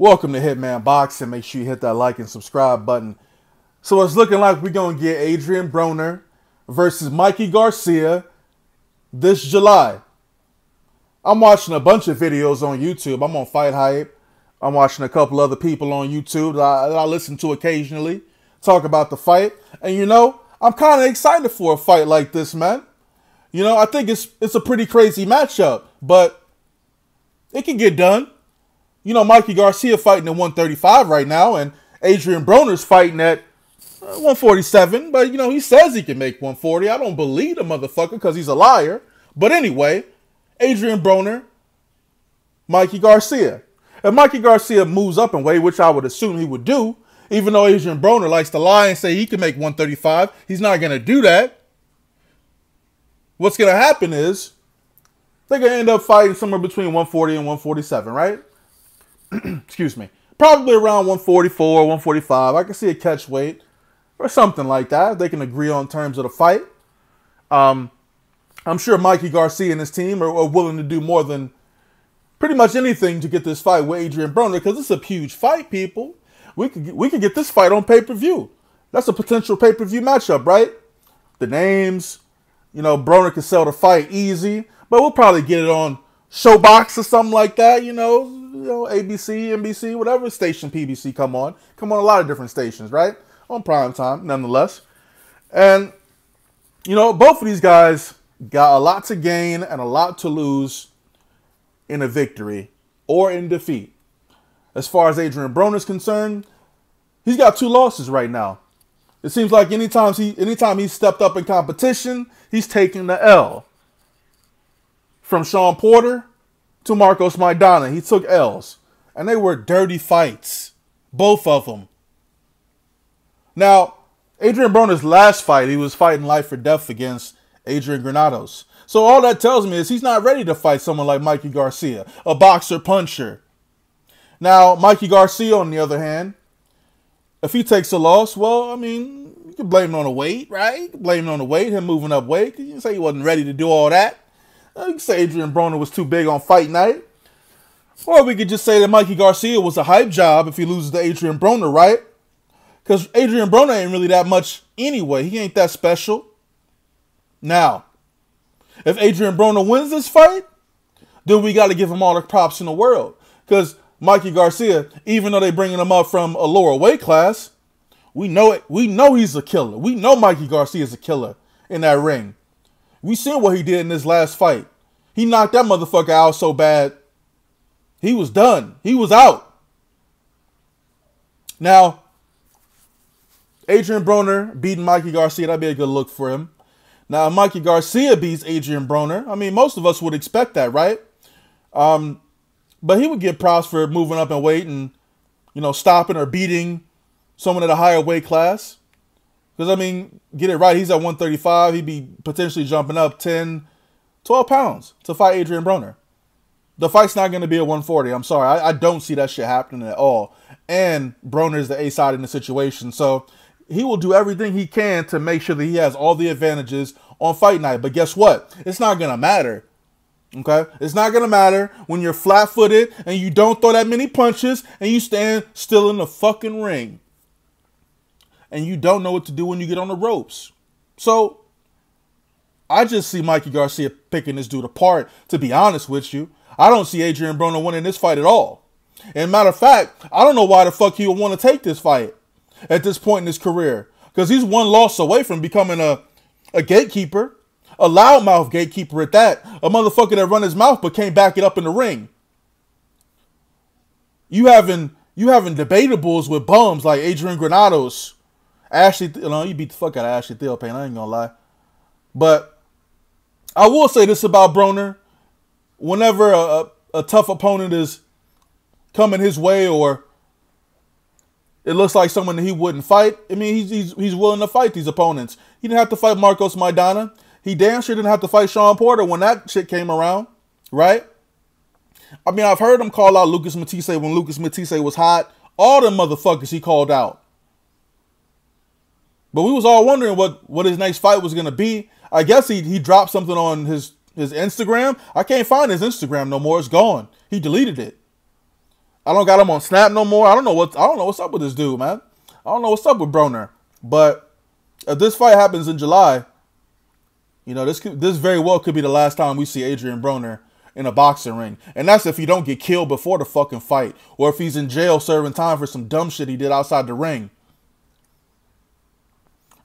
Welcome to Hitman Boxing. Make sure you hit that like and subscribe button. So it's looking like we're going to get Adrien Broner versus Mikey Garcia this July. I'm watching a bunch of videos on YouTube. I'm on Fight Hype. I'm watching a couple other people on YouTube that I listen to occasionally talk about the fight. And you know, I'm kind of excited for a fight like this, man. You know, I think it's a pretty crazy matchup, but it can get done. You know, Mikey Garcia fighting at 135 right now, and Adrien Broner's fighting at 147. But, you know, he says he can make 140. I don't believe the motherfucker because he's a liar. But anyway, Adrien Broner, Mikey Garcia. If Mikey Garcia moves up in weight, which I would assume he would do, even though Adrien Broner likes to lie and say he can make 135, he's not going to do that. What's going to happen is they're going to end up fighting somewhere between 140 and 147, right? Excuse me. Probably around 144, 145. I can see a catch weight or something like that. They can agree on terms of the fight. I'm sure Mikey Garcia and his team are willing to do more than pretty much anything to get this fight with Adrien Broner because it's a huge fight, people. We could get this fight on pay-per-view. That's a potential pay-per-view matchup, right? The names, you know, Broner can sell the fight easy, but we'll probably get it on Showbox or something like that, you know, ABC, NBC, whatever station PBC come on a lot of different stations, right? On prime time, nonetheless. And, you know, both of these guys got a lot to gain and a lot to lose in a victory or in defeat. As far as Adrien Broner is concerned, he's got 2 losses right now. It seems like anytime he's stepped up in competition, he's taking the L. From Sean Porter to Marcos Maidana, he took L's. And they were dirty fights. Both of them. Now, Adrien Broner's last fight, he was fighting life or death against Adrian Granados. So all that tells me is he's not ready to fight someone like Mikey Garcia, a boxer puncher. Now, Mikey Garcia, on the other hand, if he takes a loss, well, I mean, you can blame him on the weight, right? You can blame him on the weight, him moving up weight. You can say he wasn't ready to do all that. You can say Adrien Broner was too big on fight night. Or we could just say that Mikey Garcia was a hype job if he loses to Adrien Broner, right? Because Adrien Broner ain't really that much anyway. He ain't that special. Now, if Adrien Broner wins this fight, then we got to give him all the props in the world. Because Mikey Garcia, even though they bringing him up from a lower weight class, we know it. We know he's a killer. We know Mikey Garcia is a killer in that ring. We seen what he did in his last fight. He knocked that motherfucker out so bad, he was done. He was out. Now, Adrien Broner beating Mikey Garcia, that'd be a good look for him. Now, if Mikey Garcia beats Adrien Broner, I mean, most of us would expect that, right? But he would get props for moving up in weight and, you know, stopping or beating someone at a higher weight class. Because, I mean, get it right, he's at 135. He'd be potentially jumping up 10, 12 pounds to fight Adrien Broner. The fight's not going to be at 140. I'm sorry. I don't see that shit happening at all. And Broner is the A-side in the situation. So he will do everything he can to make sure that he has all the advantages on fight night. But guess what? It's not going to matter. Okay? It's not going to matter when you're flat-footed and you don't throw that many punches and you stand still in the fucking ring. And you don't know what to do when you get on the ropes. So, I just see Mikey Garcia picking this dude apart, to be honest with you. I don't see Adrien Broner winning this fight at all. And matter of fact, I don't know why the fuck he would want to take this fight at this point in his career. Because he's one loss away from becoming a gatekeeper. A loudmouth gatekeeper at that. A motherfucker that run his mouth but can't back it up in the ring. You having debatables with bums like Adrian Granados. Ashley, you know, you beat the fuck out of Ashley Theopain, I ain't gonna lie. But I will say this about Broner. Whenever a tough opponent is coming his way or it looks like someone that he wouldn't fight, I mean, he's willing to fight these opponents. He didn't have to fight Marcos Maidana. He damn sure didn't have to fight Sean Porter when that shit came around, right? I mean, I've heard him call out Lucas Matisse when Lucas Matisse was hot. All them motherfuckers he called out. But we was all wondering what his next fight was going to be. I guess he dropped something on his Instagram. I can't find his Instagram no more. It's gone. He deleted it. I don't got him on Snap no more. I don't know what's up with this dude, man. I don't know what's up with Broner. But if this fight happens in July, you know, this very well could be the last time we see Adrien Broner in a boxing ring. And that's if he don't get killed before the fucking fight, or if he's in jail serving time for some dumb shit he did outside the ring.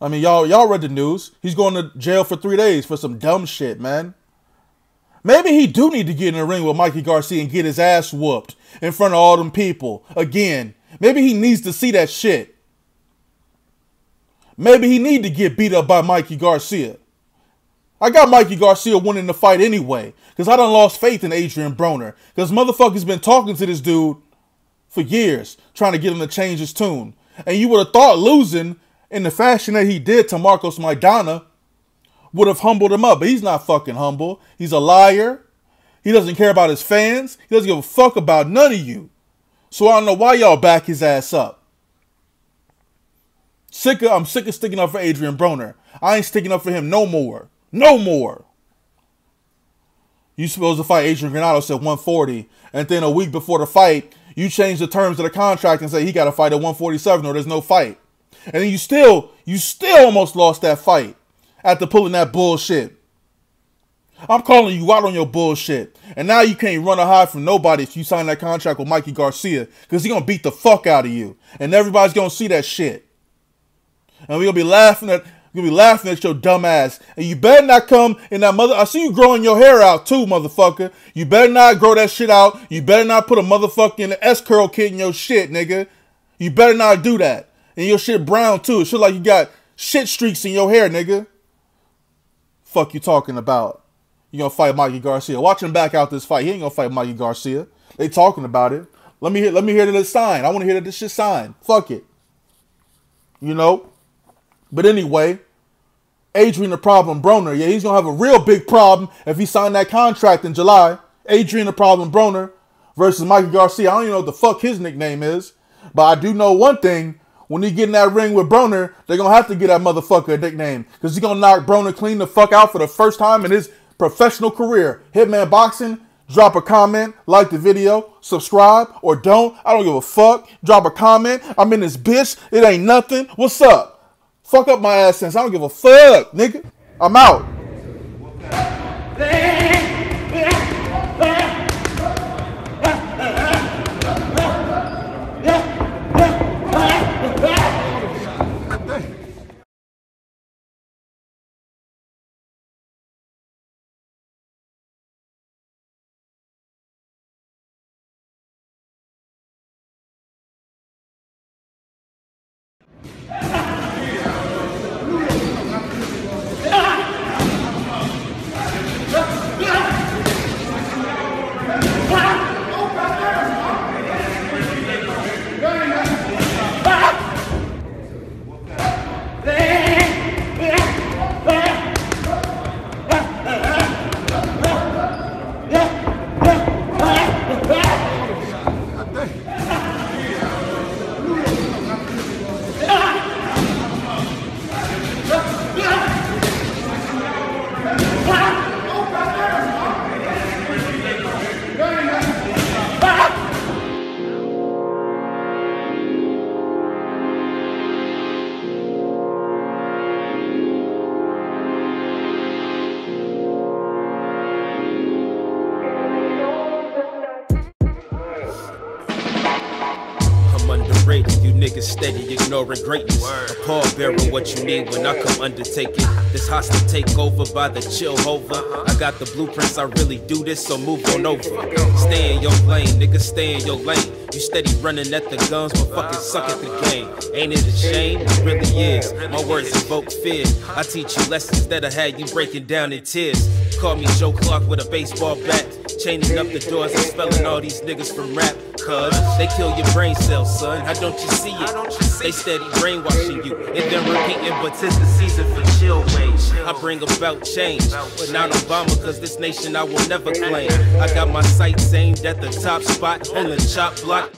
I mean, y'all read the news. He's going to jail for 3 days for some dumb shit, man. Maybe he do need to get in the ring with Mikey Garcia and get his ass whooped in front of all them people again. Maybe he needs to see that shit. Maybe he need to get beat up by Mikey Garcia. I got Mikey Garcia winning the fight anyway, because I done lost faith in Adrien Broner, because motherfucker's been talking to this dude for years, trying to get him to change his tune. And you would have thought losing in the fashion that he did to Marcos Maidana would have humbled him up, but he's not fucking humble. He's a liar. He doesn't care about his fans. He doesn't give a fuck about none of you. So I don't know why y'all back his ass up. I'm sick of sticking up for Adrien Broner. I ain't sticking up for him no more. No more. You supposed to fight Adrian Granados at 140, and then a week before the fight, you change the terms of the contract and say he got to fight at 147 or there's no fight. And then you still almost lost that fight after pulling that bullshit. I'm calling you out on your bullshit. And now you can't run or hide from nobody if you sign that contract with Mikey Garcia, because he's going to beat the fuck out of you. And everybody's going to see that shit. And we're going to be laughing at your dumb ass. And you better not come in that I see you growing your hair out too, motherfucker. You better not grow that shit out. You better not put a motherfucking S-curl kit in your shit, nigga. You better not do that. And your shit brown too. It shit like you got shit streaks in your hair, nigga. Fuck you talking about? You gonna fight Mikey Garcia? Watch him back out this fight. He ain't gonna fight Mikey Garcia. They talking about it. Let me hear that it's signed. I want to hear that this shit signed. Fuck it. You know? But anyway, Adrien The Problem Broner. Yeah, he's going to have a real big problem if he signed that contract in July. Adrien The Problem Broner versus Mikey Garcia. I don't even know what the fuck his nickname is. But I do know one thing. When he get in that ring with Broner, they're going to have to get that motherfucker a nickname. Because he's going to knock Broner clean the fuck out for the first time in his professional career. Hitman Boxing. Drop a comment, like the video, subscribe, or don't. I don't give a fuck. Drop a comment. I'm in this bitch. It ain't nothing. What's up? Fuck up my ass sense. I don't give a fuck, nigga. I'm out. You niggas steady ignoring greatness. A pallbearer, what you need when I come undertake it. This hostile takeover by the chill hover. I got the blueprints, I really do this, so move on over. Stay in your lane, nigga, stay in your lane. You steady running at the guns, but fucking suck at the game. Ain't it a shame? It really is. My words evoke fear. I teach you lessons that'll have you breaking down in tears. Call me Joe Clark with a baseball bat, chaining up the doors and spelling all these niggas from rap. Cause they kill your brain cells, son. How don't you see it? They steady brainwashing you and then repeating, but 'tis the season for chill wage. I bring about change, but not Obama, cause this nation I will never claim. I got my sights aimed at the top spot on the chop block.